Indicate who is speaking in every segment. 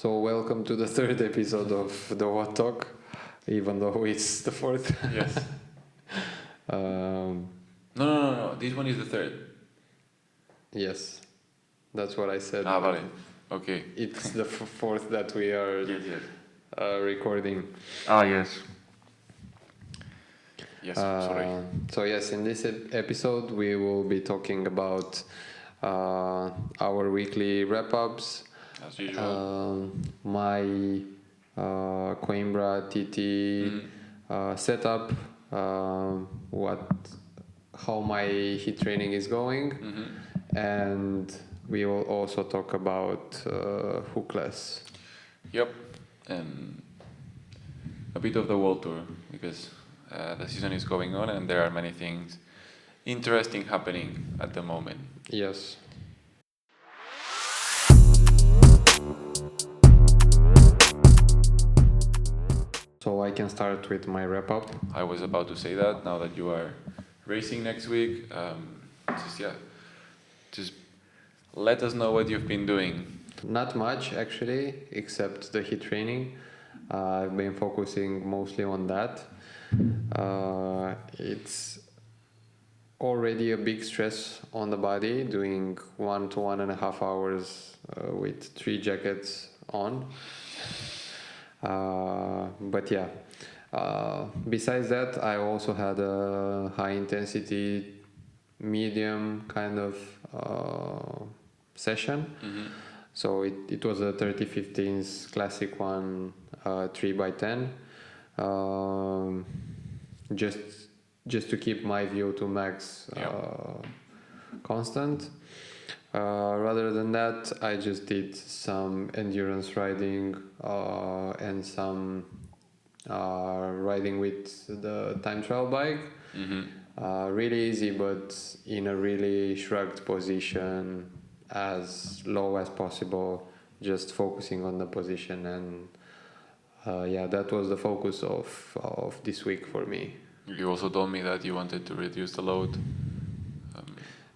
Speaker 1: So welcome to the third episode of the What Talk, even though it's the fourth.
Speaker 2: Yes.
Speaker 1: um,
Speaker 2: No. This one is the third.
Speaker 1: yes, that's what I said.
Speaker 2: Vale. Okay.
Speaker 1: It's the fourth that we are
Speaker 2: Yes.
Speaker 1: recording.
Speaker 2: Yes. Yes, sorry.
Speaker 1: So yes, in this episode we will be talking about our weekly wrap-ups.
Speaker 2: As usual.
Speaker 1: My Coimbra TT setup, how my heat training is going, and we will also talk about hookless.
Speaker 2: Yep. And a bit of the world tour because the season is going on and there are many things interesting happening at the moment.
Speaker 1: Yes. So I can start with my wrap-up.
Speaker 2: I was about to say that now that you are racing next week. Just let us know what you've been doing.
Speaker 1: Not much actually, except the heat training. I've been focusing mostly on that. It's already a big stress on the body, doing 1 to 1.5 hours with 3 jackets on. But yeah, besides that, I also had a high intensity, medium kind of session. So it was a 30-15s classic one, 3x10. Just to keep my VO2 max constant. Rather than that, I just did some endurance riding and some riding with the time trial bike. Really easy, but in a really shrugged position, as low as possible, just focusing on the position. And that was the focus of this week for me.
Speaker 2: You also told me that you wanted to reduce the load.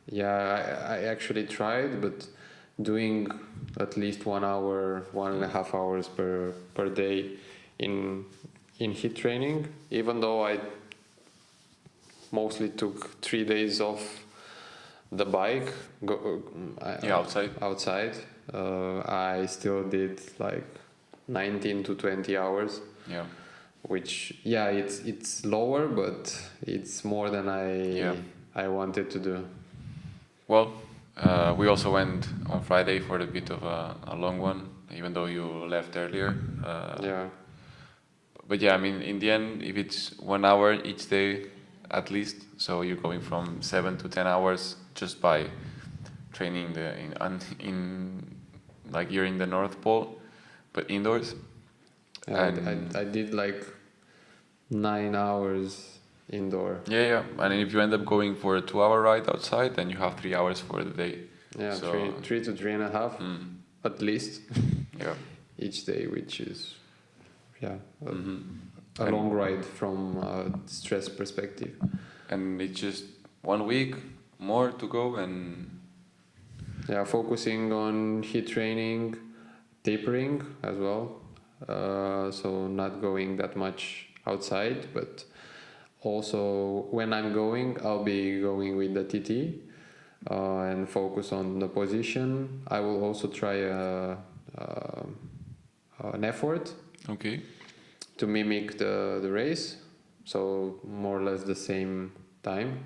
Speaker 1: Yeah, I actually tried, but doing at least 1 hour, 1.5 hours per day in HIIT training, even though I mostly took 3 days off the bike, outside, I still did like 19 to 20 hours.
Speaker 2: Yeah.
Speaker 1: Which it's lower, but it's more than I wanted to do.
Speaker 2: Well, we also went on Friday for a bit of a long one, even though you left earlier. But yeah, I mean, in the end, if it's 1 hour each day, at least, so you're going from 7 to 10 hours just by training in like you're in the North Pole, but indoors.
Speaker 1: I did like 9 hours indoor.
Speaker 2: Yeah. And if you end up going for a 2-hour ride outside, then you have 3 hours for the day.
Speaker 1: Yeah, so 3 to 3.5 at least.
Speaker 2: Yeah.
Speaker 1: Each day, which is a long ride from a stress perspective.
Speaker 2: And it's just 1 week more to go, and
Speaker 1: focusing on HIIT training, tapering as well. So not going that much outside, but also when I'm going, I'll be going with the TT and focus on the position. I will also try an effort.
Speaker 2: Okay.
Speaker 1: To mimic the race, so more or less the same time,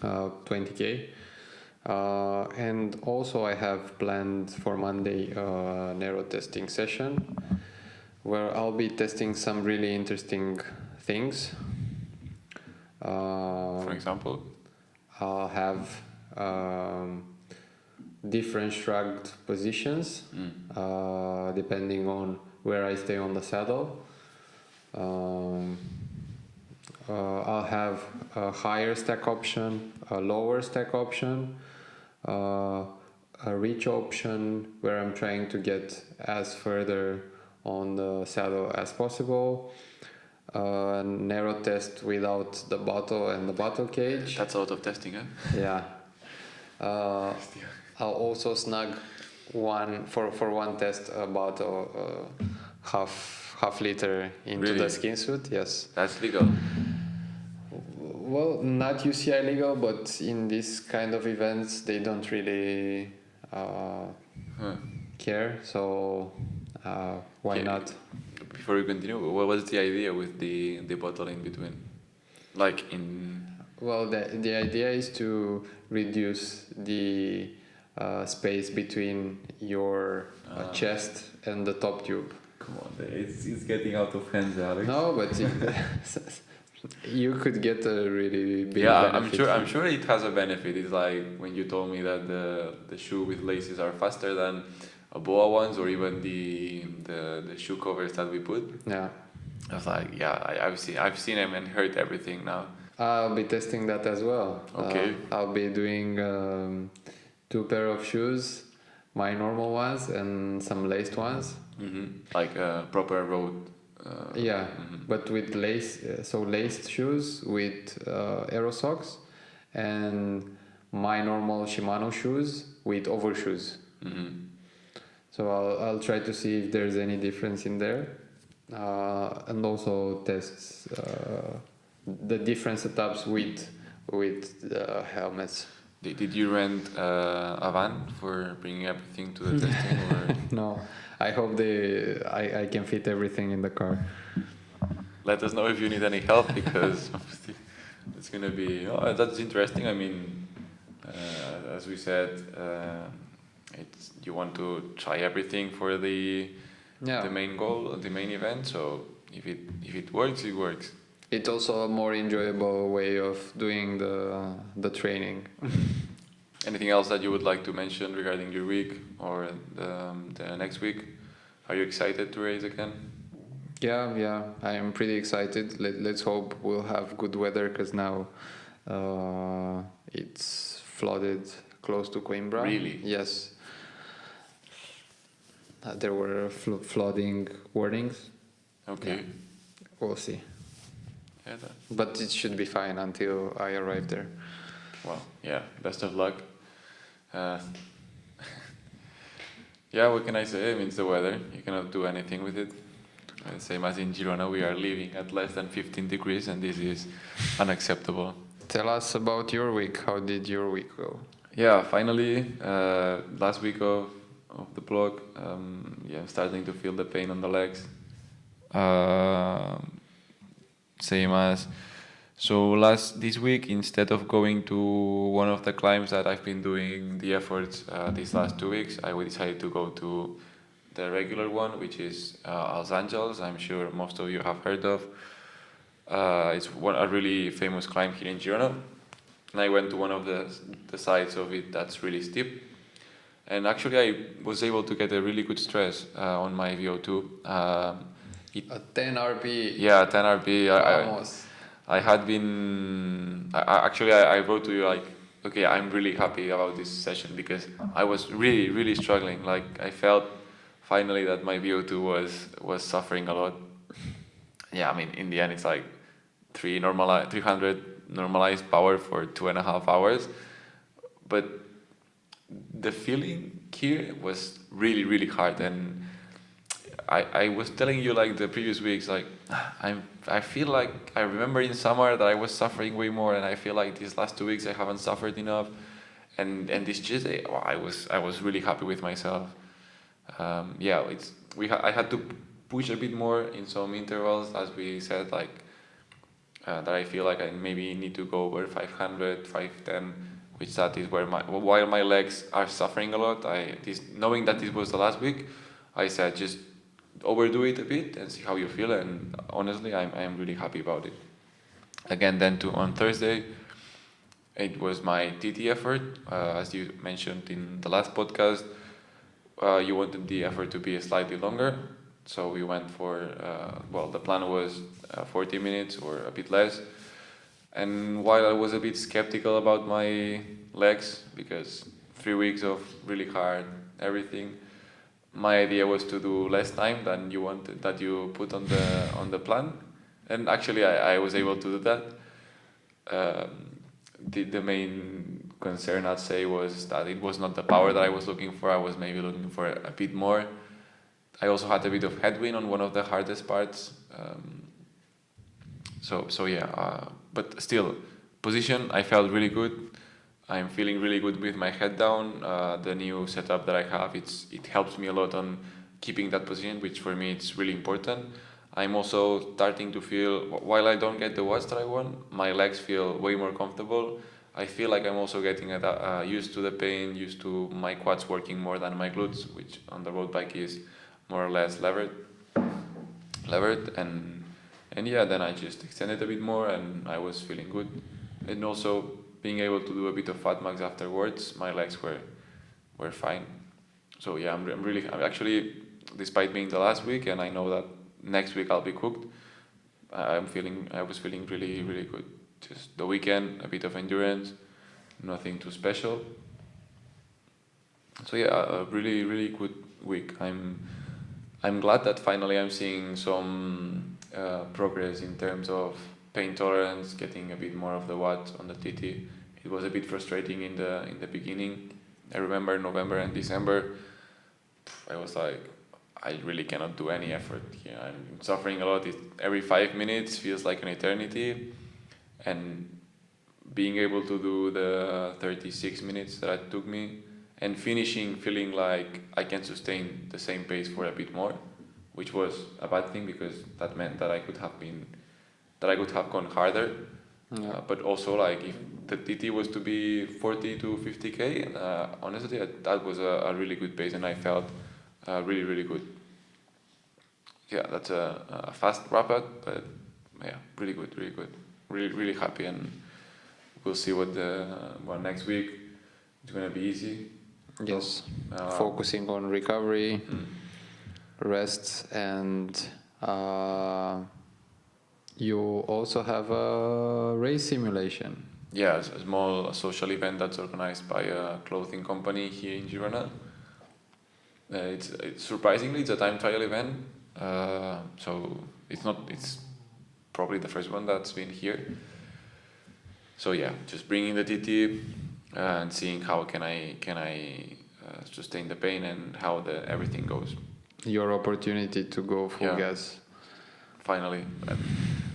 Speaker 1: 20k. And also I have planned for Monday a narrow testing session where I'll be testing some really interesting things.
Speaker 2: For example?
Speaker 1: I'll have different shrugged positions depending on where I stay on the saddle. I'll have a higher stack option, a lower stack option, a reach option where I'm trying to get as further on the saddle as possible, a narrow test without the bottle and the bottle cage.
Speaker 2: That's a lot of testing, eh?
Speaker 1: Yeah. I'll also snug one test about half liter into
Speaker 2: Really?
Speaker 1: the skin suit. Yes.
Speaker 2: That's legal.
Speaker 1: Well, not UCI legal, but in this kind of events, they don't really
Speaker 2: Huh.
Speaker 1: care. So why
Speaker 2: Yeah.
Speaker 1: not?
Speaker 2: Before we continue, what was the idea with the bottle in between? Like in.
Speaker 1: Well, the idea is to reduce the space between your chest and the top tube.
Speaker 2: Come on, it's getting out of hands, Alex.
Speaker 1: No, but you could get a really big
Speaker 2: Yeah,
Speaker 1: benefit.
Speaker 2: I'm sure it has a benefit. It's like when you told me that the shoe with laces are faster than a boa ones, or even the shoe covers that we put.
Speaker 1: Yeah.
Speaker 2: I was like, yeah, I've seen them and heard everything now.
Speaker 1: I'll be testing that as well.
Speaker 2: Okay.
Speaker 1: I'll be doing 2 pair of shoes, my normal ones and some laced ones.
Speaker 2: Like a proper road.
Speaker 1: Yeah, but with laced shoes with aero socks, and my normal Shimano shoes with overshoes. So I'll try to see if there's any difference in there, and also test the different setups with helmets.
Speaker 2: Did you rent a van for bringing everything to the testing? Or?
Speaker 1: No, I hope I can fit everything in the car.
Speaker 2: Let us know if you need any help, because obviously it's gonna be. Oh, that's interesting. I mean, as we said, it's you want to try everything for the main goal, the main event. So if it works, it works.
Speaker 1: It's also a more enjoyable way of doing the training.
Speaker 2: Anything else that you would like to mention regarding your week or the next week? Are you excited to race again?
Speaker 1: Yeah, I am pretty excited. Let's hope we'll have good weather, because now it's flooded close to Coimbra.
Speaker 2: Really?
Speaker 1: Yes. There were flooding warnings.
Speaker 2: Okay.
Speaker 1: Yeah. We'll see.
Speaker 2: Yeah.
Speaker 1: But it should be fine until I arrive there.
Speaker 2: Well, yeah. Best of luck. Yeah, what can I say? I mean, it's the weather. You cannot do anything with it. Same as in Girona, we are living at less than 15 degrees, and this is unacceptable.
Speaker 1: Tell us about your week. How did your week go?
Speaker 2: Yeah, finally, last week of the blog, I'm starting to feel the pain on the legs. Same as this week, instead of going to one of the climbs that I've been doing the efforts these last 2 weeks, I decided to go to the regular one, which is Los Angeles. I'm sure most of you have heard of. It's a really famous climb here in Girona, and I went to one of the sides of it that's really steep. And actually, I was able to get a really good stress on my VO2.
Speaker 1: A 10 RP.
Speaker 2: Yeah, 10 RP.
Speaker 1: Almost.
Speaker 2: I had been. I wrote to you like, okay, I'm really happy about this session, because I was really, really struggling. Like, I felt finally that my VO2 was suffering a lot. Yeah, I mean, in the end, it's like 300 normalized power for 2.5 hours, but the feeling here was really, really hard. And I was telling you like the previous weeks, like I feel like I remember in summer that I was suffering way more, and I feel like these last 2 weeks I haven't suffered enough. And this Tuesday, I was really happy with myself. I had to push a bit more in some intervals, as we said, like that I feel like I maybe need to go over 500, 510, which that is where while my legs are suffering a lot. Knowing that this was the last week, I said just overdo it a bit and see how you feel. And honestly, I'm really happy about it. Again, then on Thursday, it was my TT effort. As you mentioned in the last podcast, you wanted the effort to be slightly longer. So we went for, the plan was 40 minutes or a bit less. And while I was a bit skeptical about my legs, because 3 weeks of really hard everything, my idea was to do less time than that you put on the plan. And actually I was able to do that. The main concern, I'd say, was that it was not the power that I was looking for. I was maybe looking for a bit more. I also had a bit of headwind on one of the hardest parts. So yeah, but still, position, I felt really good. I'm feeling really good with my head down. The new setup that I have, it helps me a lot on keeping that position, which for me it's really important. I'm also starting to feel, while I don't get the watts that I want, my legs feel way more comfortable. I feel like I'm also getting used to the pain, used to my quads working more than my glutes, which on the road bike is more or less levered, and yeah, then I just extended a bit more, and I was feeling good, and also being able to do a bit of fat max afterwards, my legs were fine. So yeah, I'm actually, despite being the last week, and I know that next week I'll be cooked. I was feeling really really good. Just the weekend, a bit of endurance, nothing too special. So yeah, a really really good week. I'm glad that finally I'm seeing some progress in terms of pain tolerance, getting a bit more of the watt on the TT. It was a bit frustrating in the beginning. I remember November and December, I was like, I really cannot do any effort here. I'm suffering a lot. Every 5 minutes feels like an eternity, and being able to do the 36 minutes that it took me and finishing feeling like I can sustain the same pace for a bit more, which was a bad thing because that meant that I could have gone harder.
Speaker 1: Yeah.
Speaker 2: But also, like, if the TT was to be 40 to 50k, honestly, that was a really good pace, and I felt really really good. Yeah, that's a fast wrap up, but yeah, really good, really good, really really happy, and we'll see what next week. It's gonna be easy.
Speaker 1: Yes. Focusing on recovery, rest, and you also have a race simulation.
Speaker 2: Yeah, it's a small social event that's organized by a clothing company here in Girona. It's surprisingly it's a time trial event, so it's probably the first one that's been here. So yeah, just bringing the TT and seeing how can I sustain the pain and how everything goes.
Speaker 1: Your opportunity to go full
Speaker 2: Yeah.
Speaker 1: gas.
Speaker 2: Finally, but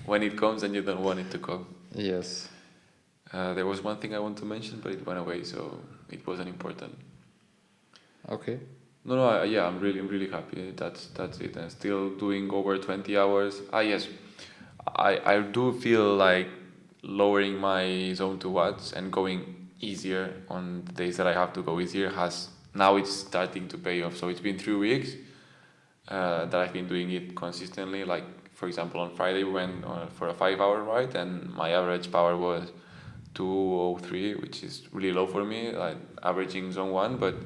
Speaker 2: when it comes and you don't want it to come.
Speaker 1: Yes.
Speaker 2: There was one thing I want to mention, but it went away, so it wasn't important.
Speaker 1: Okay.
Speaker 2: No, yeah, I'm really happy. That's it. And still doing over 20 hours. Yes, I do feel like lowering my zone to watts and going easier on the days that I have to go easier now it's starting to pay off. So it's been 3 weeks that I've been doing it consistently. Like, for example, on Friday we went for a 5-hour ride, and my average power was 203, which is really low for me, like averaging zone 1. But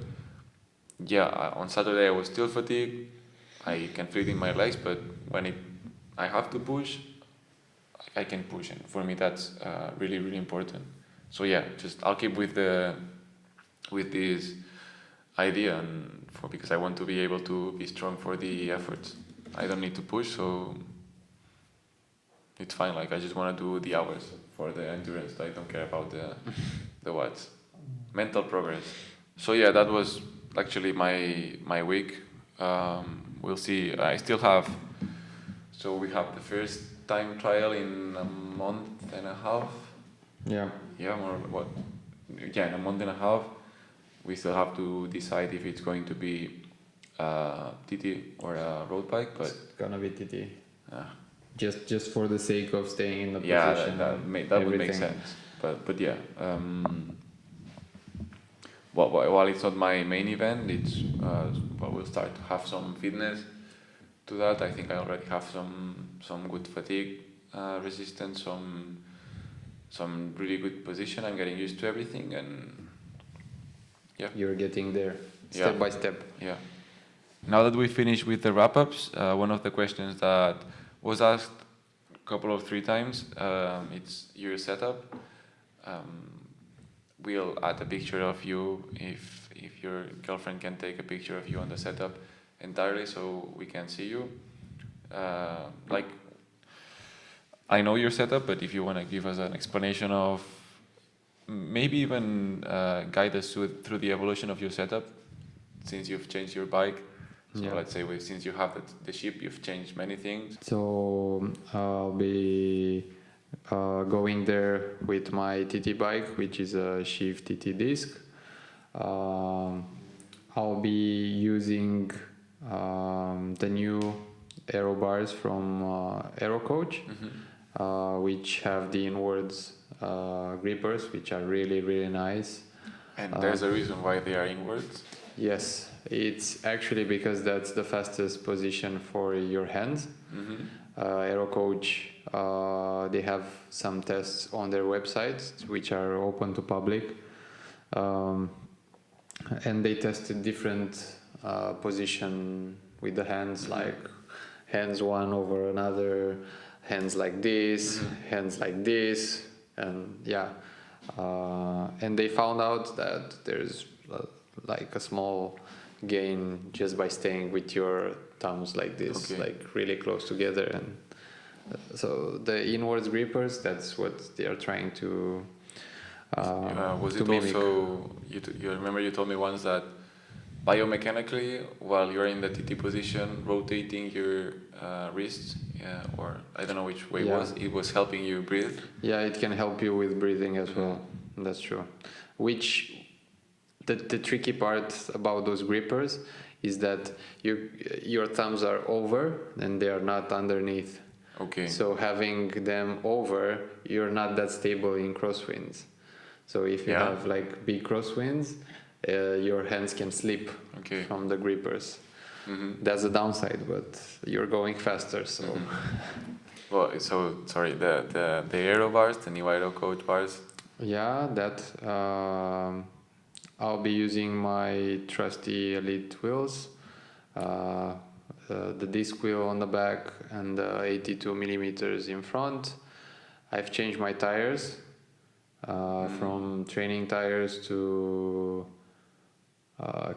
Speaker 2: yeah, on Saturday I was still fatigued. I can feel it in my legs, but when I have to push, I can push, and for me that's really really important. So yeah, I'll keep with this idea, and because I want to be able to be strong for the efforts. I don't need to push, so it's fine. Like, I just want to do the hours for the endurance. I don't care about the watts. Mental progress. So yeah, that was actually my week. We'll see. I still have. So we have the first time trial in a month and a half.
Speaker 1: Yeah.
Speaker 2: Yeah, more what? Yeah, in a month and a half. We still have to decide if it's going to be TT or a road bike, but
Speaker 1: It's gonna be TT.
Speaker 2: uh,
Speaker 1: Just for the sake of staying in the
Speaker 2: yeah,
Speaker 1: position.
Speaker 2: that would make sense. But yeah, while it's not my main event, it's we'll start to have some fitness to that. I think I already have some good fatigue resistance, some really good position. I'm getting used to everything, and yeah,
Speaker 1: You're getting there step
Speaker 2: Yeah.
Speaker 1: by step.
Speaker 2: yeah. Now that we finished with the wrap-ups, one of the questions that was asked a couple of 3 times, it's your setup. We'll add a picture of you if your girlfriend can take a picture of you on the setup entirely, so we can see you. Like, I know your setup, but if you want to give us an explanation of maybe even guide us through the evolution of your setup since you've changed your bike. So
Speaker 1: Yeah.
Speaker 2: let's say since you have the ship, you've changed many things.
Speaker 1: So I'll be going there with my TT bike, which is a Shift TT disc. I'll be using the new aero bars from Aero Coach, which have the inwards grippers, which are really, really nice.
Speaker 2: And there's a reason why they are inwards.
Speaker 1: Yes, it's actually because that's the fastest position for your hands. Aero Coach, they have some tests on their website, which are open to public. And they tested different position with the hands, like hands one over another, hands like this, hands like this, and yeah. And they found out that there's like a small gain just by staying with your thumbs like this, like really close together. And so the inwards grippers, that's what they are trying to
Speaker 2: was
Speaker 1: to
Speaker 2: it
Speaker 1: mimic.
Speaker 2: also you remember you told me once that biomechanically, while you're in the TT position, rotating your wrists, or I don't know which way it was helping you breathe?
Speaker 1: Yeah, it can help you with breathing as well. That's true. Which the tricky part about those grippers is that your thumbs are over and they are not underneath.
Speaker 2: Okay.
Speaker 1: So having them over, you're not that stable in crosswinds. So if you have like big crosswinds, your hands can slip from the grippers. That's a downside, but you're going faster. So,
Speaker 2: well, so sorry, the aero bars, the new Aero Coach bars.
Speaker 1: Yeah, that I'll be using my trusty Elite wheels, the disc wheel on the back and the 82 millimeters in front. I've changed my tires from training tires to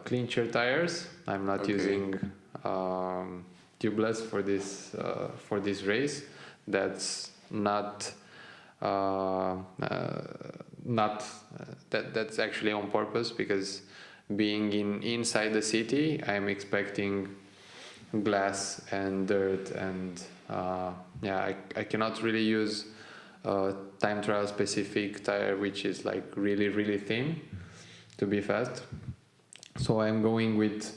Speaker 1: clincher tires. I'm not using tubeless for this race. That's not that's actually on purpose, because being inside the city, I'm expecting glass and dirt, and I cannot really use time trial specific tire which is like really, really thin to be fast. So I'm going with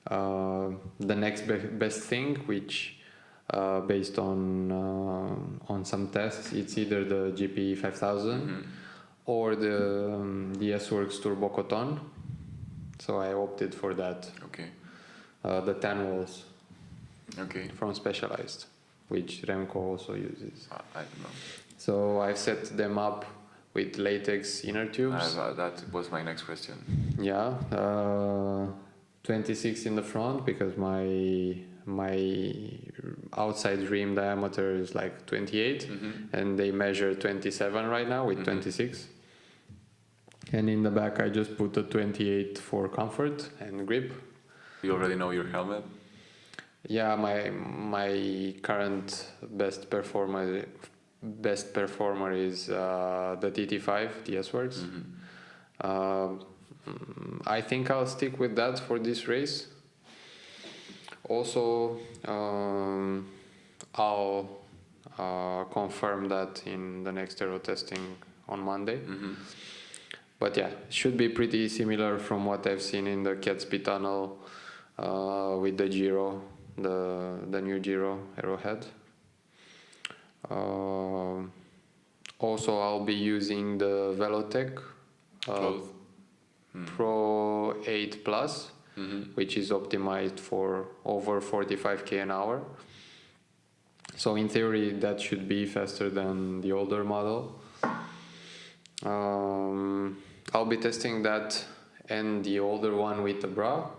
Speaker 1: the next best thing, which based on some tests, it's either the GP 5000 or the S-Works Turbo Coton. So I opted for that.
Speaker 2: Okay.
Speaker 1: The 10 walls.
Speaker 2: Okay.
Speaker 1: From Specialized, which Remco also uses.
Speaker 2: I don't know.
Speaker 1: So I've set them up with latex inner tubes.
Speaker 2: That was my next question.
Speaker 1: Yeah, 26 in the front, because my outside rim diameter is like 28, and they measure 27 right now with 26. And in the back I just put a 28 for comfort and grip.
Speaker 2: You already know your helmet?
Speaker 1: Yeah, my current best performer is the TT5, the S-Works. I think I'll stick with that for this race. Also, I'll confirm that in the next aero testing on Monday. But yeah, should be pretty similar from what I've seen in the Gatsby tunnel with the Giro, the new Giro Arrowhead. Also, I'll be using the Velotech Pro 8 Plus, which is optimized for over 45k an hour. So in theory, that should be faster than the older model. I'll be testing that and the older one with the bra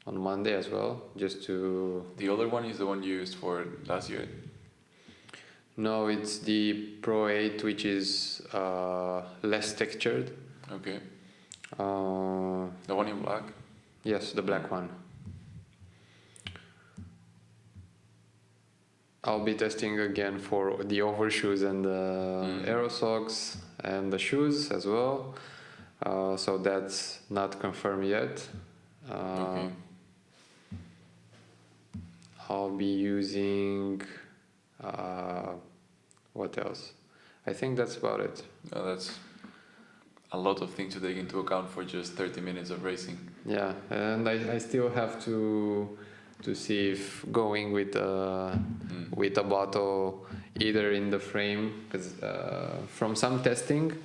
Speaker 1: on Monday as well, just to...
Speaker 2: The older one is the one you used for last year?
Speaker 1: No, it's the Pro 8, which is less textured.
Speaker 2: Okay. The one in black?
Speaker 1: Yes, the black one. I'll be testing again for the overshoes and the aero socks, and the shoes as well. So that's not confirmed yet.
Speaker 2: Okay.
Speaker 1: I'll be using what else? I think that's about it.
Speaker 2: No, that's a lot of things to take into account for just 30 minutes of racing.
Speaker 1: Yeah, and I still have to see if going with a bottle either in the frame, because from some testing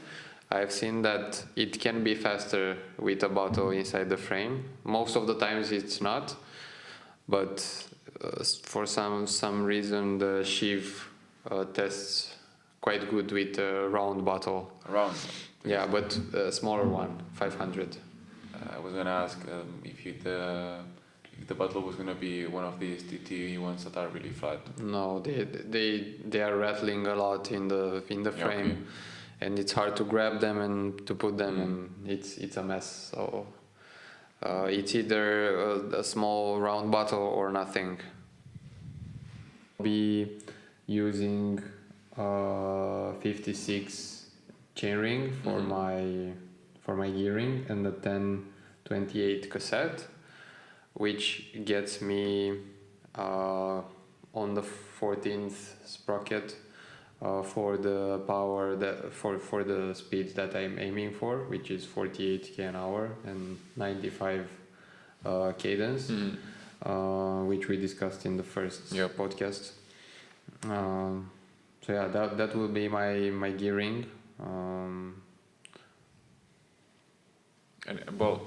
Speaker 1: I've seen that it can be faster with a bottle inside the frame. Most of the times it's not, but for some reason the sheave tests quite good with a round bottle.
Speaker 2: Around.
Speaker 1: Yeah, but a smaller one, 500.
Speaker 2: I was gonna ask if the bottle was gonna be one of these TT ones that are really flat.
Speaker 1: No, they are rattling a lot in the frame,
Speaker 2: okay.
Speaker 1: and it's hard to grab them and to put them, and it's a mess. So it's either a small round bottle or nothing. I'll be using 56 chainring for my gearing and the 1028 cassette, which gets me on the 14th sprocket for the power for the speed that I'm aiming for, which is 48 k an hour and 95 cadence, which we discussed in the first podcast. So yeah, that will be my gearing.
Speaker 2: And well,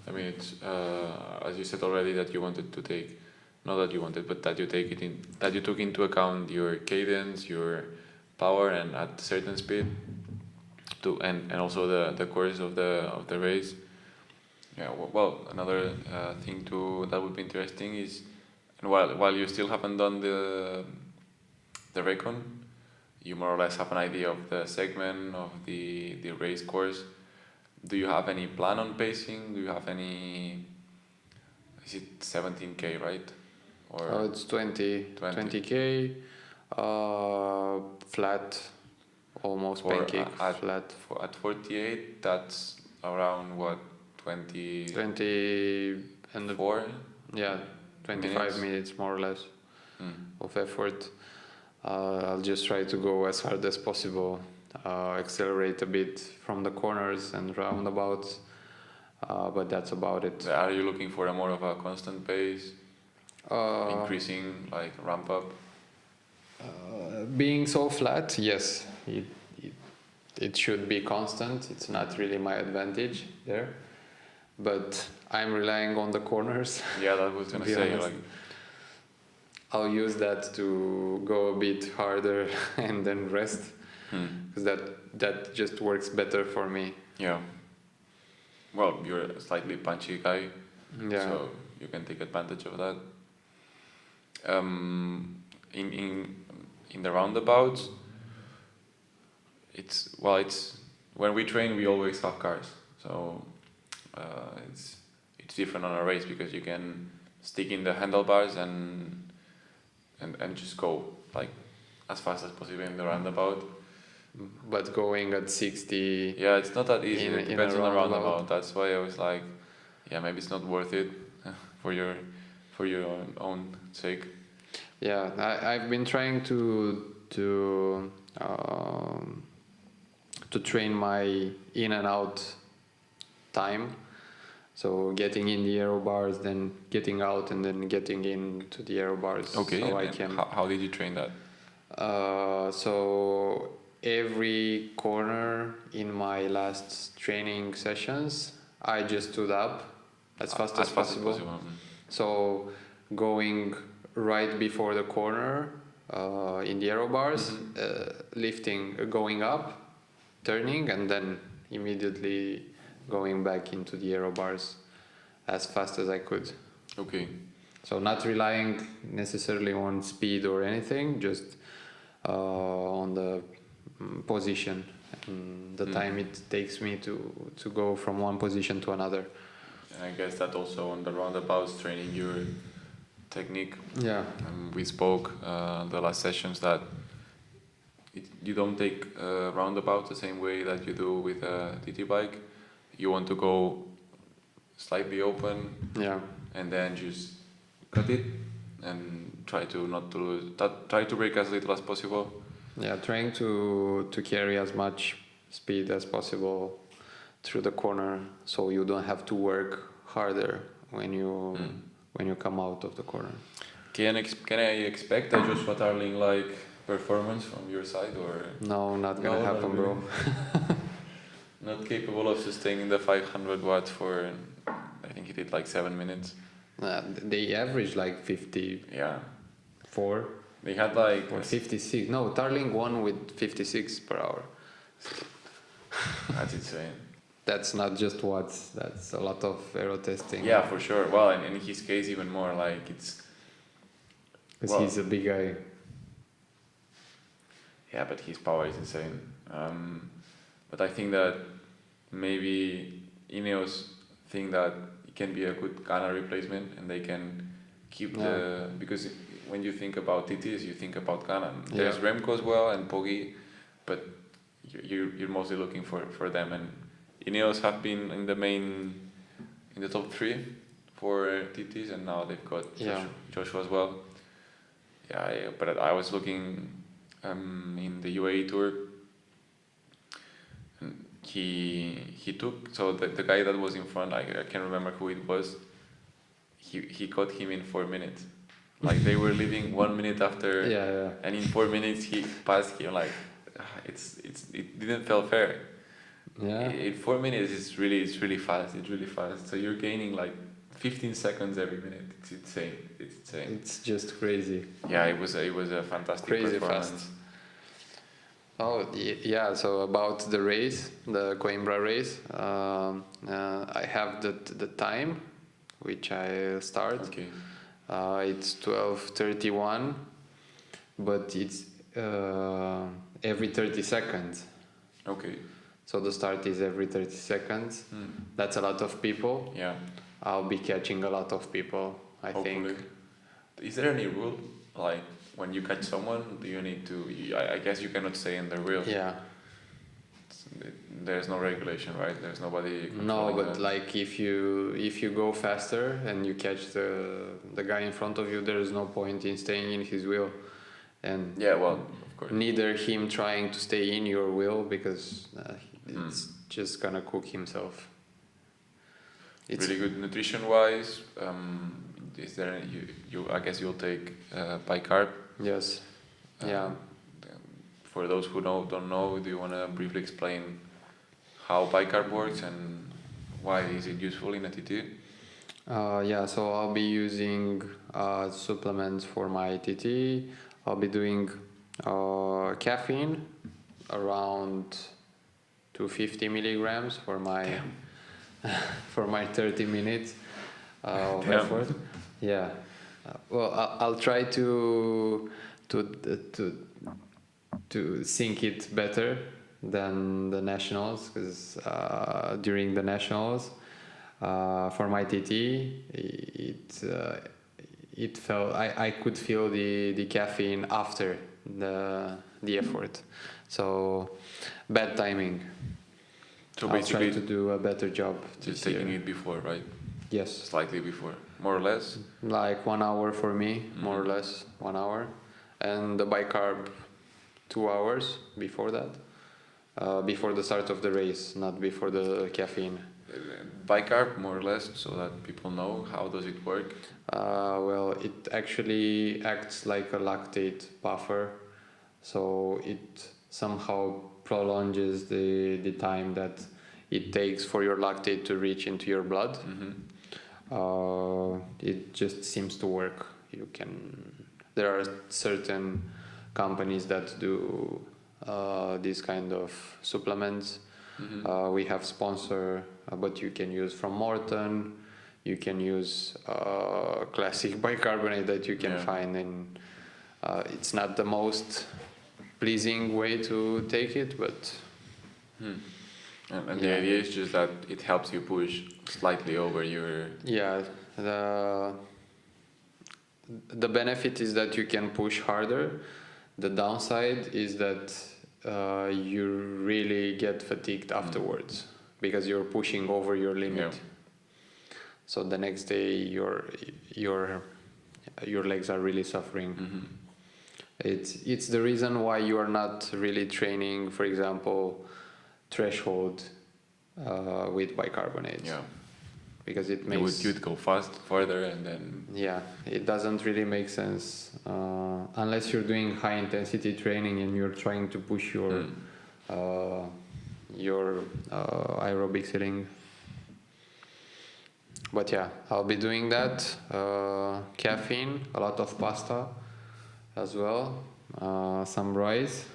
Speaker 2: I mean, it's as you said already that you wanted to take, not that you wanted, but that you took into account your cadence, your power, and at certain speed, and also the course of the race. Yeah. Well, another thing that would be interesting is, and while you still haven't done the recon, you more or less have an idea of the segment of the race course. Do you have any plan on pacing? Do you have any? Is it 17k, right? Or
Speaker 1: It's 20k, flat, almost pancake flat.
Speaker 2: At 48, that's around what, 20
Speaker 1: and
Speaker 2: 4?
Speaker 1: Yeah, 25 minutes more or less of effort. I'll just try to go as hard as possible, accelerate a bit from the corners and roundabouts, but that's about it.
Speaker 2: Are you looking for a more of a constant pace, increasing, like ramp up?
Speaker 1: Being so flat, yes, it should be constant. It's not really my advantage there, but I'm relying on the corners.
Speaker 2: Yeah, that was gonna say, like,
Speaker 1: I'll use that to go a bit harder and then rest, because that just works better for me.
Speaker 2: Yeah. Well, you're a slightly punchy guy,
Speaker 1: Yeah.
Speaker 2: so you can take advantage of that. In the roundabouts, it's when we train, we always have cars, so it's different on a race because you can stick in the handlebars and just go like as fast as possible in the roundabout.
Speaker 1: But going at 60.
Speaker 2: Yeah, it's not that easy. It depends on the
Speaker 1: roundabout.
Speaker 2: roundabout. That's why I was like, yeah, maybe it's not worth it for your own sake.
Speaker 1: Yeah, I've been trying to train my in and out time. So getting in the aero bars, then getting out, and then getting into the aero bars.
Speaker 2: Okay.
Speaker 1: So
Speaker 2: and how did you train that?
Speaker 1: So every corner in my last training sessions, I just stood up as fast as possible. So going right before the corner in the aero bars, lifting, going up, turning, and then immediately going back into the aero bars as fast as I could.
Speaker 2: Okay.
Speaker 1: So not relying necessarily on speed or anything, just on the position and the time it takes me to go from one position to another.
Speaker 2: And I guess that also on the roundabouts, training your technique.
Speaker 1: Yeah.
Speaker 2: We spoke the last sessions that you don't take a roundabout the same way that you do with a TT bike. You want to go slightly open,
Speaker 1: Yeah.
Speaker 2: and then just cut it and try to not to lose. Try to brake as little as possible.
Speaker 1: Yeah, trying to carry as much speed as possible through the corner, so you don't have to work harder when you come out of the corner.
Speaker 2: Can I expect a Joshua Tarling like performance from your side, or
Speaker 1: No, not gonna
Speaker 2: no,
Speaker 1: happen, bro.
Speaker 2: not capable of sustaining the 500 watts for? I think he did like 7 minutes.
Speaker 1: They average like 54
Speaker 2: Yeah, they had like
Speaker 1: or 56. No, Tarling won with 56 per hour.
Speaker 2: that's insane.
Speaker 1: That's not just watts. That's a lot of aero testing.
Speaker 2: Yeah, for sure. Well, and in his case, even more like it's.
Speaker 1: Because he's a big guy.
Speaker 2: Yeah, but his power is insane. But I think that maybe Ineos think that it can be a good Ghana replacement, and they can keep the, because when you think about TTs, you think about Ghana. There's Remco as well and Poggi, but you're mostly looking for them. And Ineos have been in the top 3 for TTs, and now they've got Joshua as well. Yeah, but I was looking in the UAE tour. And he took, so the guy that was in front, I can't remember who it was. He caught him in 4 minutes. Like they were leaving 1 minute after, and in 4 minutes he passed him. Like it didn't feel fair.
Speaker 1: Yeah.
Speaker 2: In 4 minutes, it's really fast. It's really fast. So you're gaining like 15 seconds every minute. It's insane.
Speaker 1: It's just crazy.
Speaker 2: Yeah, it was a fantastic
Speaker 1: crazy
Speaker 2: performance.
Speaker 1: Fast. Oh yeah. So about the race, the Coimbra race, I have the time, which I start.
Speaker 2: Okay.
Speaker 1: It's 12:31, but it's every 30 seconds.
Speaker 2: Okay.
Speaker 1: So the start is every 30 seconds. That's a lot of people.
Speaker 2: Yeah.
Speaker 1: I'll be catching a lot of people, I think.
Speaker 2: Is there any rule? Like when you catch someone, do you need to? I guess you cannot stay in the wheel.
Speaker 1: Yeah.
Speaker 2: There's no regulation, right? There's nobody.
Speaker 1: No, but that. Like if you go faster and you catch the guy in front of you, there is no point in staying in his wheel. And
Speaker 2: yeah, well, of course.
Speaker 1: Neither him trying to stay in your wheel, because it's just gonna cook himself.
Speaker 2: It's really good nutrition-wise. Is there you? I guess you'll take bicarb.
Speaker 1: Yes. Yeah.
Speaker 2: For those who don't know, do you want to briefly explain how bicarb works and why is it useful in a TT?
Speaker 1: Yeah. So I'll be using supplements for my TT. I'll be doing caffeine around 250 milligrams for my for my 30 minutes of effort. Yeah. Well, I'll try to sync it better than the nationals, because during the nationals for my TT it felt I could feel the caffeine after the effort, so bad timing.
Speaker 2: So
Speaker 1: I'll
Speaker 2: basically,
Speaker 1: try to do a better job.
Speaker 2: Just taking it before, right?
Speaker 1: Yes.
Speaker 2: Slightly before, more or less.
Speaker 1: Like 1 hour for me, more or less 1 hour, and the bicarb 2 hours before that, before the start of the race, not before the caffeine.
Speaker 2: Bicarb, more or less, so that people know how does it work.
Speaker 1: Well, it actually acts like a lactate buffer, so it somehow prolonges the time that it takes for your lactate to reach into your blood. It just seems to work. There are certain companies that do these kind of supplements. We have sponsor, but you can use from Morton. You can use classic bicarbonate that you can find, and it's not the most pleasing way to take it, but
Speaker 2: and the idea is just that it helps you push slightly over your
Speaker 1: the benefit is that you can push harder. The downside is that you really get fatigued afterwards because you're pushing over your limit.
Speaker 2: Yeah.
Speaker 1: So the next day your legs are really suffering.
Speaker 2: Mm-hmm.
Speaker 1: It's the reason why you are not really training, for example, threshold with bicarbonates.
Speaker 2: Yeah.
Speaker 1: Because it
Speaker 2: You
Speaker 1: makes
Speaker 2: would go further, and then
Speaker 1: it doesn't really make sense unless you're doing high intensity training and you're trying to push your aerobic ceiling. But yeah, I'll be doing that. Caffeine, a lot of pasta as well, some rice,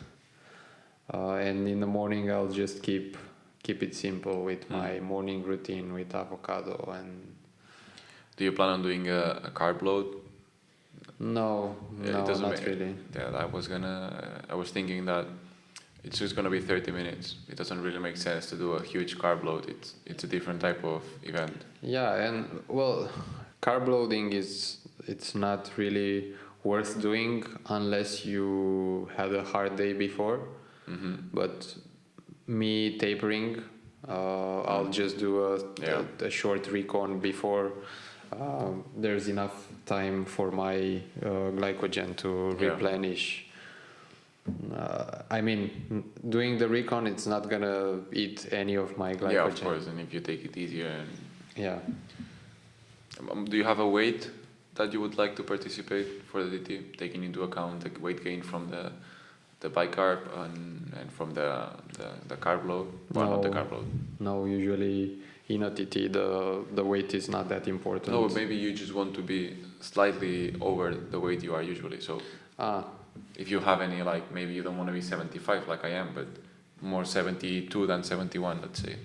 Speaker 1: and in the morning I'll just keep it simple with my morning routine with avocado and.
Speaker 2: Do you plan on doing a carb load?
Speaker 1: No,
Speaker 2: It doesn't
Speaker 1: not really.
Speaker 2: Yeah, I was thinking that it's just gonna be 30 minutes. It doesn't really make sense to do a huge carb load. It's a different type of event.
Speaker 1: Yeah, and well, carb loading it's not really worth doing unless you had a hard day before.
Speaker 2: Mm-hmm.
Speaker 1: But me tapering, I'll just do a short recon before. There's enough time for my glycogen to replenish. I mean, doing the recon, it's not gonna eat any of my glycogen.
Speaker 2: Yeah, of course. And if you take it easier,
Speaker 1: yeah.
Speaker 2: Do you have a weight that you would like to participate for the DT, taking into account the weight gain from the bicarb and from the carb load? Well, not the carb load.
Speaker 1: No, usually in a TT the weight is not that important.
Speaker 2: No, maybe you just want to be slightly over the weight you are usually. So if you have any, like maybe you don't want to be 75 like I am, but more 72 than 71, let's say.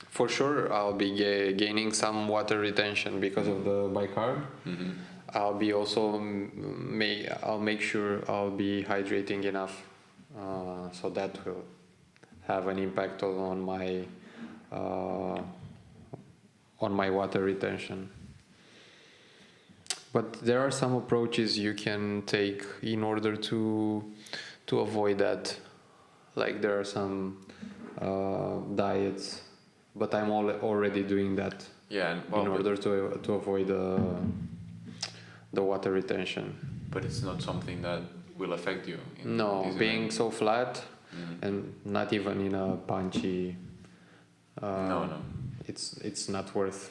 Speaker 1: For sure, I'll be gaining some water retention because of the bicarb.
Speaker 2: Mm-hmm.
Speaker 1: I'll be also I'll make sure I'll be hydrating enough, so that will have an impact on my water retention. But there are some approaches you can take in order to avoid that. Like there are some diets, but I'm already doing that.
Speaker 2: Yeah,
Speaker 1: in order to avoid the water retention.
Speaker 2: But it's not something that will affect you.
Speaker 1: No, being so flat and not even in a punchy.
Speaker 2: No.
Speaker 1: It's not worth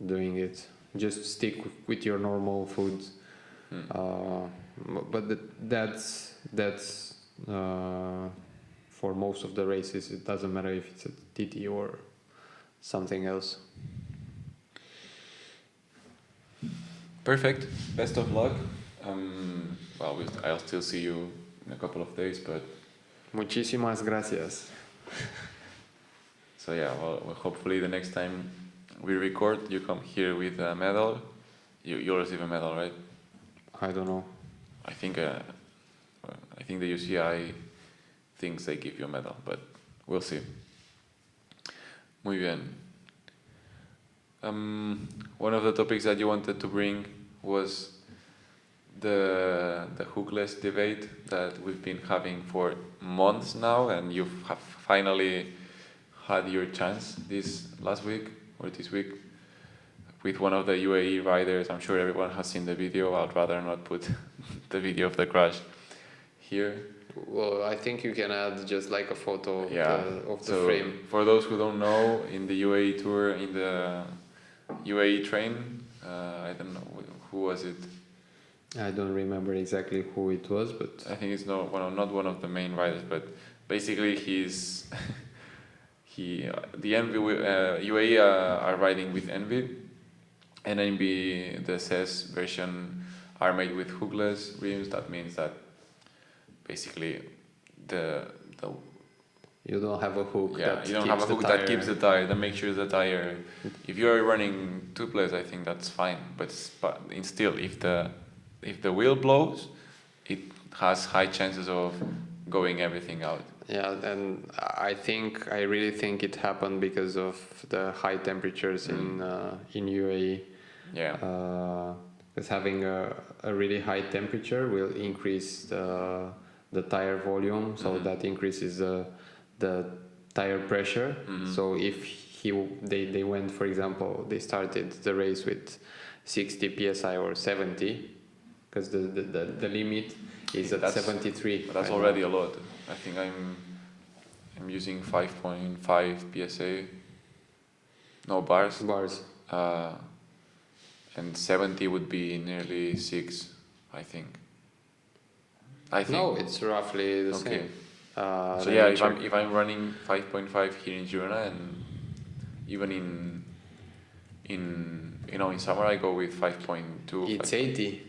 Speaker 1: doing it. Just stick with your normal foods. But that's for most of the races. It doesn't matter if it's a TT or something else.
Speaker 2: Perfect. Best of luck. Well, I'll still see you in a couple of days, but.
Speaker 1: Muchísimas gracias.
Speaker 2: So yeah, well, hopefully the next time we record, you come here with a medal. You'll receive a medal, right?
Speaker 1: I don't know.
Speaker 2: I think the UCI thinks they give you a medal, but we'll see. Muy bien. One of the topics that you wanted to bring was the hookless debate that we've been having for months now, and you have finally had your chance this last week or this week with one of the UAE riders. I'm sure everyone has seen the video. I'd rather not put the video of the crash here.
Speaker 1: Well, I think you can add just like a photo of the frame.
Speaker 2: For those who don't know, in the UAE tour, in the UAE train, I don't know, who was it?
Speaker 1: I don't remember exactly who it was, but
Speaker 2: I think it's not one of the main riders, but basically the Envy UAE are riding with Envy, and Envy the SES version are made with hookless rims. That means that basically
Speaker 1: you don't have a hook.
Speaker 2: You don't have a hook that keeps the tire, that makes sure the tire. If you are running tubeless, I think that's fine. But still, if the wheel blows, it has high chances of going everything out. Yeah,
Speaker 1: and I really think it happened because of the high temperatures in UAE.
Speaker 2: Yeah.
Speaker 1: Because having a really high temperature will increase the tire volume, so that increases the tire pressure. So if they went, for example, they started the race with 60 psi or 70, because the limit is at 73.
Speaker 2: But that's already a lot. I think I'm using 5.5 psa, no bars. And 70 would be nearly 6, I think.
Speaker 1: No, it's roughly the same.
Speaker 2: So yeah, if I'm running 5.5 here in Girona, and even in summer I go with 5.2.
Speaker 1: It's 80.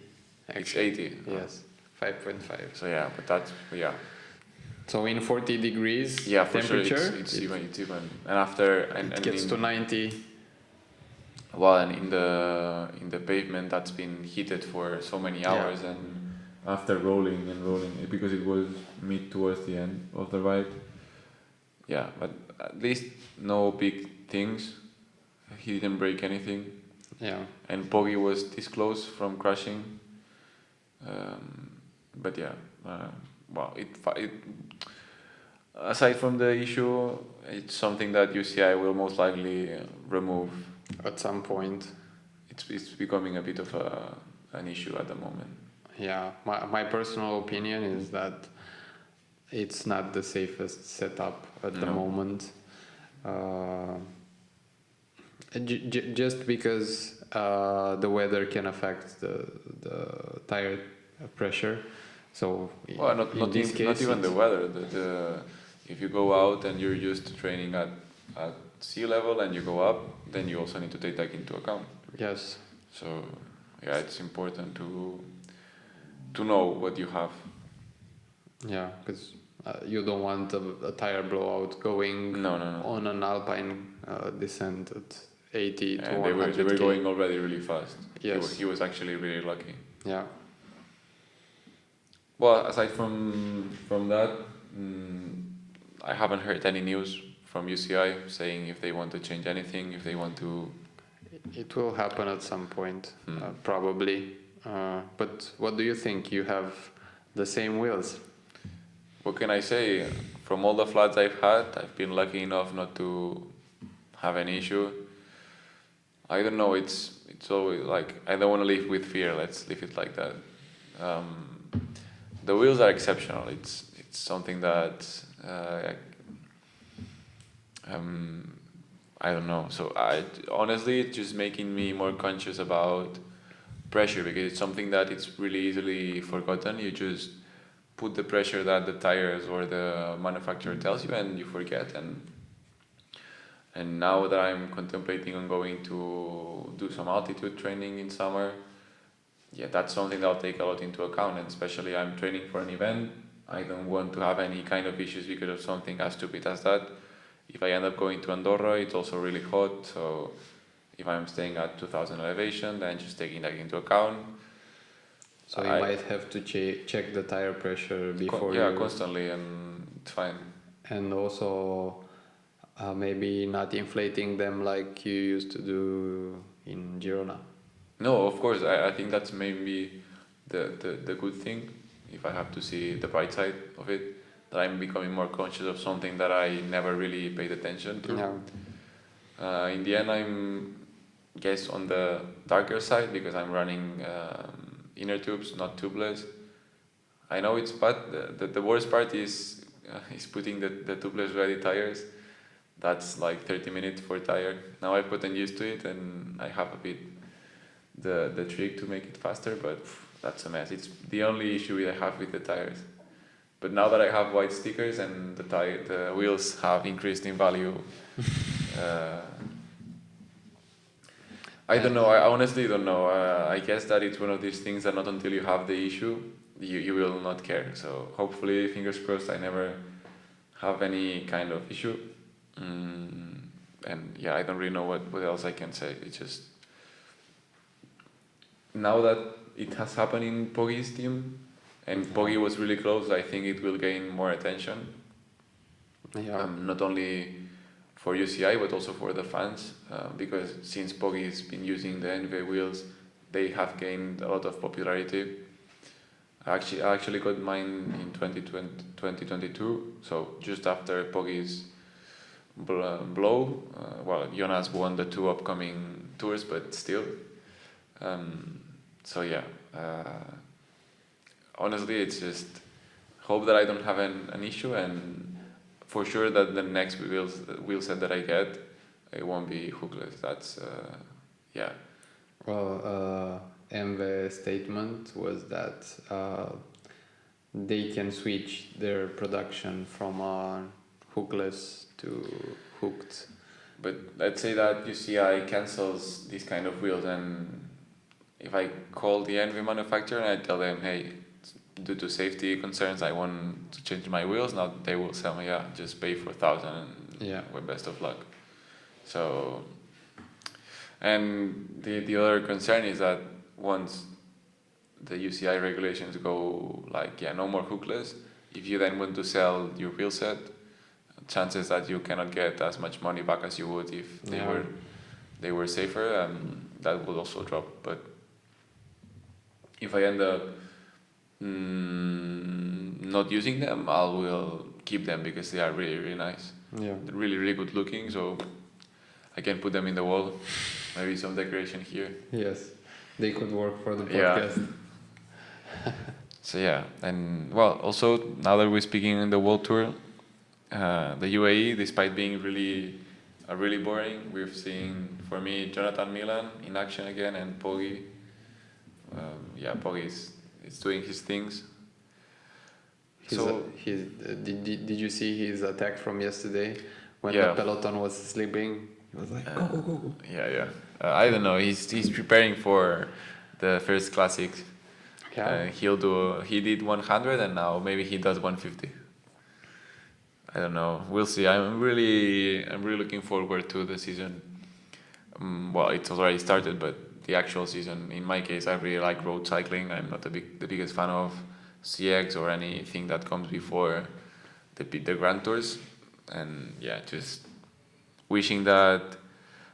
Speaker 1: Actually.
Speaker 2: It's 80.
Speaker 1: Yes, 5.5.
Speaker 2: So yeah, but that's
Speaker 1: So in 40 degrees
Speaker 2: temperature,
Speaker 1: for sure,
Speaker 2: it's even, and after
Speaker 1: it gets to 90.
Speaker 2: Well, and in the pavement that's been heated for so many hours, and after rolling because it was mid towards the end of the ride. Yeah, but at least no big things. He didn't break anything.
Speaker 1: Yeah.
Speaker 2: And Poggi was this close from crashing. But yeah, well, it aside from the issue, it's something that UCI will most likely remove
Speaker 1: at some point.
Speaker 2: It's becoming a bit of an issue at the moment.
Speaker 1: Yeah, my personal opinion is that it's not the safest setup at the moment. Just because the weather can affect the tire pressure. So
Speaker 2: well, not even the weather. If you go out and you're used to training at sea level and you go up, then you also need to take that into account.
Speaker 1: Yes.
Speaker 2: So yeah, it's important to know what you have.
Speaker 1: Yeah, because you don't want a tire blowout going on an alpine descent at 80 to 100
Speaker 2: they were going already really fast.
Speaker 1: Yes.
Speaker 2: He was actually really lucky.
Speaker 1: Yeah.
Speaker 2: Well, aside from that, I haven't heard any news from UCI saying if they want to change anything, if they want to.
Speaker 1: It will happen at some point, probably. But what do you think? You have the same wheels.
Speaker 2: What can I say? From all the floods I've had, I've been lucky enough not to have any issue. I don't know. It's always like I don't want to live with fear. Let's leave it like that. The wheels are exceptional. It's something that I don't know. So honestly, it's just making me more conscious about pressure, because it's something that it's really easily forgotten. You just put the pressure that the tires or the manufacturer tells you, and you forget. And now that I'm contemplating on going to do some altitude training in summer, yeah, that's something that I'll take a lot into account. And especially I'm training for an event, I don't want to have any kind of issues because of something as stupid as that. If I end up going to Andorra, it's also really hot, so if I'm staying at 2000 elevation, then just taking that into account.
Speaker 1: So you might have to check the tire pressure before
Speaker 2: constantly, and it's fine.
Speaker 1: And also maybe not inflating them like you used to do in Girona.
Speaker 2: No, of course, I think that's maybe the good thing, if I have to see the bright side of it, that I'm becoming more conscious of something that I never really paid attention to.
Speaker 1: Yeah.
Speaker 2: In the end, I'm guess on the darker side because I'm running inner tubes, not tubeless. I know it's bad. The worst part is putting the tubeless ready tires. That's like 30 minutes for tire. Now I've gotten used to it, and I have a bit the trick to make it faster, but that's a mess. It's the only issue I have with the tires. But now that I have white stickers and the wheels have increased in value, I don't know. I honestly don't know. I guess that it's one of these things that not until you have the issue, you will not care. So hopefully, fingers crossed, I never have any kind of issue. And yeah, I don't really know what else I can say. It's just now that it has happened in Poggi's team, and Poggi was really close, I think it will gain more attention.
Speaker 1: Yeah.
Speaker 2: Not only for UCI but also for the fans, because since Poggi's been using the NV wheels, they have gained a lot of popularity. I actually got mine in 2022, so just after Poggy's blow. Well, Jonas won the 2 upcoming tours, but still. Um, so yeah, honestly, it's just hope that I don't have an issue, and for sure that the next wheel set that I get, it won't be hookless. That's yeah.
Speaker 1: Well, MV's statement was that they can switch their production from hookless to hooked.
Speaker 2: But let's say that UCI cancels these kind of wheels, and if I call the NV manufacturer and I tell them, hey, due to safety concerns, I want to change my wheels, now they will tell me, yeah, just pay for 1,000 and
Speaker 1: Yeah.
Speaker 2: well, best of luck. So, and the other concern is that once the UCI regulations go like, yeah, no more hookless, if you then want to sell your wheel set, chances that you cannot get as much money back as you would if they were safer, and that would also drop. But if I end up not using them, I will keep them because they are really, really nice.
Speaker 1: Yeah.
Speaker 2: They're really, really good looking, so I can put them in the wall. Maybe some decoration here.
Speaker 1: Yes, they could work for the
Speaker 2: Yeah.
Speaker 1: podcast.
Speaker 2: So yeah, and well, also now that we're speaking in the world tour, the UAE, despite being really boring, we've seen, for me, Jonathan Milan in action again, and Poggi. Yeah, Poggi is doing his things.
Speaker 1: Did you see his attack from yesterday when
Speaker 2: Yeah.
Speaker 1: the peloton was sleeping? He was like, go.
Speaker 2: Yeah. I don't know. He's preparing for the first classic.
Speaker 1: Yeah.
Speaker 2: He did 100, and now maybe he does 150. I don't know. We'll see. I'm really looking forward to the season. Well, it's already started, but the actual season. In my case, I really like road cycling. I'm not the biggest fan of CX or anything that comes before the Grand Tours, and yeah, just wishing that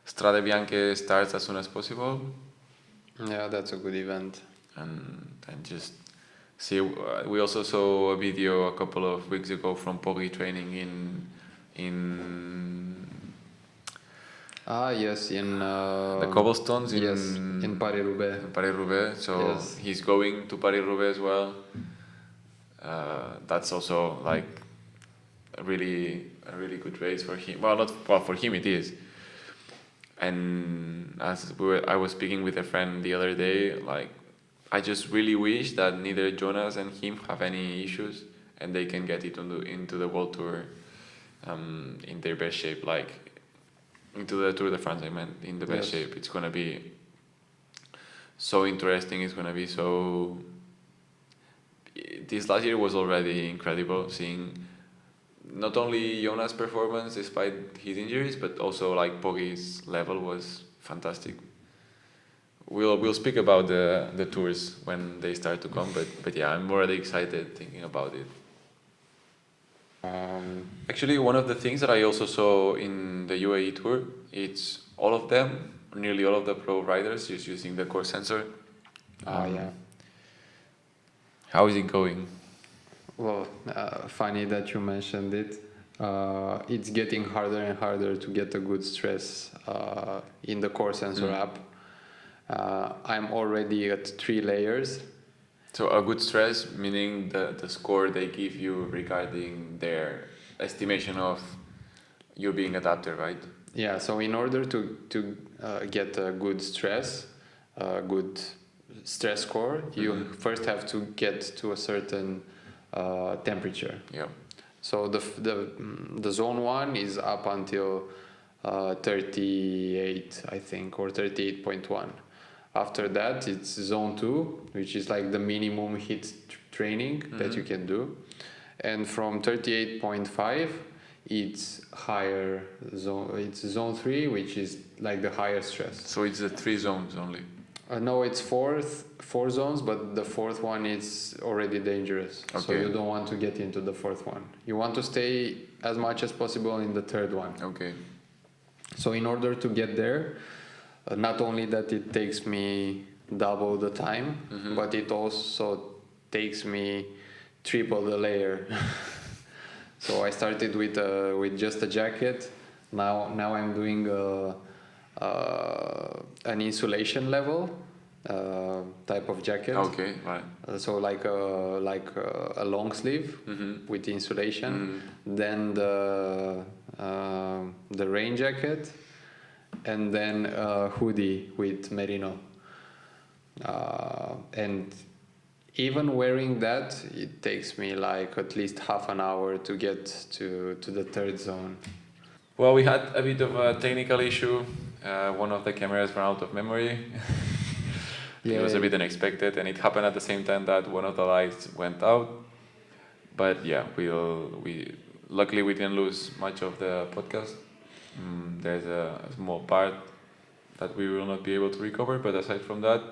Speaker 2: Strade Bianche starts as soon as possible.
Speaker 1: Yeah, that's a good event.
Speaker 2: And just see. We also saw a video a couple of weeks ago from Poggi training in
Speaker 1: Yes, in
Speaker 2: the cobblestones
Speaker 1: in Paris-Roubaix.
Speaker 2: in Paris-Roubaix. So
Speaker 1: Yes.
Speaker 2: he's going to Paris-Roubaix as well. That's also like a really good race for him. Well, for him it is. And I was speaking with a friend the other day, like, I just really wish that neither Jonas and him have any issues, and they can get into the World Tour, in their best shape, like into the Tour de France. I meant in the best shape. It's gonna be so interesting. It's gonna be so. This last year was already incredible, seeing not only Jonas' performance despite his injuries, but also like Poggi's level was fantastic. We'll speak about the tours when they start to come, but yeah, I'm already excited thinking about it. Actually, one of the things that I also saw in the UAE tour, it's nearly all of the pro riders just using the core sensor.
Speaker 1: Yeah.
Speaker 2: How is it going?
Speaker 1: Well, funny that you mentioned it. It's getting harder and harder to get a good stress in the core sensor app. I'm already at 3 layers.
Speaker 2: So a good stress, meaning the score they give you regarding their estimation of you being adapted, right?
Speaker 1: Yeah, so in order to get a good stress score, you first have to get to a certain temperature.
Speaker 2: Yeah.
Speaker 1: So the zone 1 is up until 38, I think, or 38.1. After that, it's zone 2, which is like the minimum HIIT training that you can do. And from 38.5, it's higher zone. It's zone 3, which is like the higher stress.
Speaker 2: So it's the 3 zones only.
Speaker 1: No, it's four zones, but the 4th one is already dangerous.
Speaker 2: Okay.
Speaker 1: So you don't want to get into the 4th one. You want to stay as much as possible in the 3rd one.
Speaker 2: Okay.
Speaker 1: So in order to get there, not only that it takes me double the time, but it also takes me triple the layer. So I started with just a jacket. Now I'm doing an insulation level type of jacket.
Speaker 2: Okay, right.
Speaker 1: So like a long sleeve with insulation. Then the rain jacket, and then a hoodie with merino. And even wearing that, it takes me like at least half an hour to get to the third zone.
Speaker 2: Well, we had a bit of a technical issue. One of the cameras ran out of memory. It was a bit unexpected, and it happened at the same time that one of the lights went out. But yeah, we luckily we didn't lose much of the podcast. There's a small part that we will not be able to recover, but aside from that,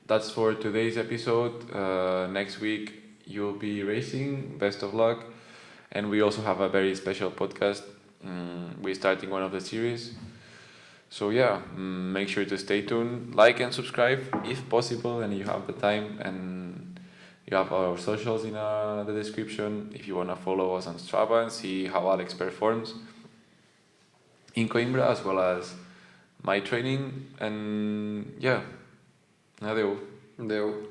Speaker 2: that's for today's episode. Next week you'll be racing. Best of luck. And we also have a very special podcast. We're starting one of the series. So yeah, make sure to stay tuned, like and subscribe if possible, and you have the time. And you have our socials in the description if you wanna follow us on Strava and see how Alex performs in Coimbra, as well as my training. And yeah, adeu.
Speaker 1: Deu.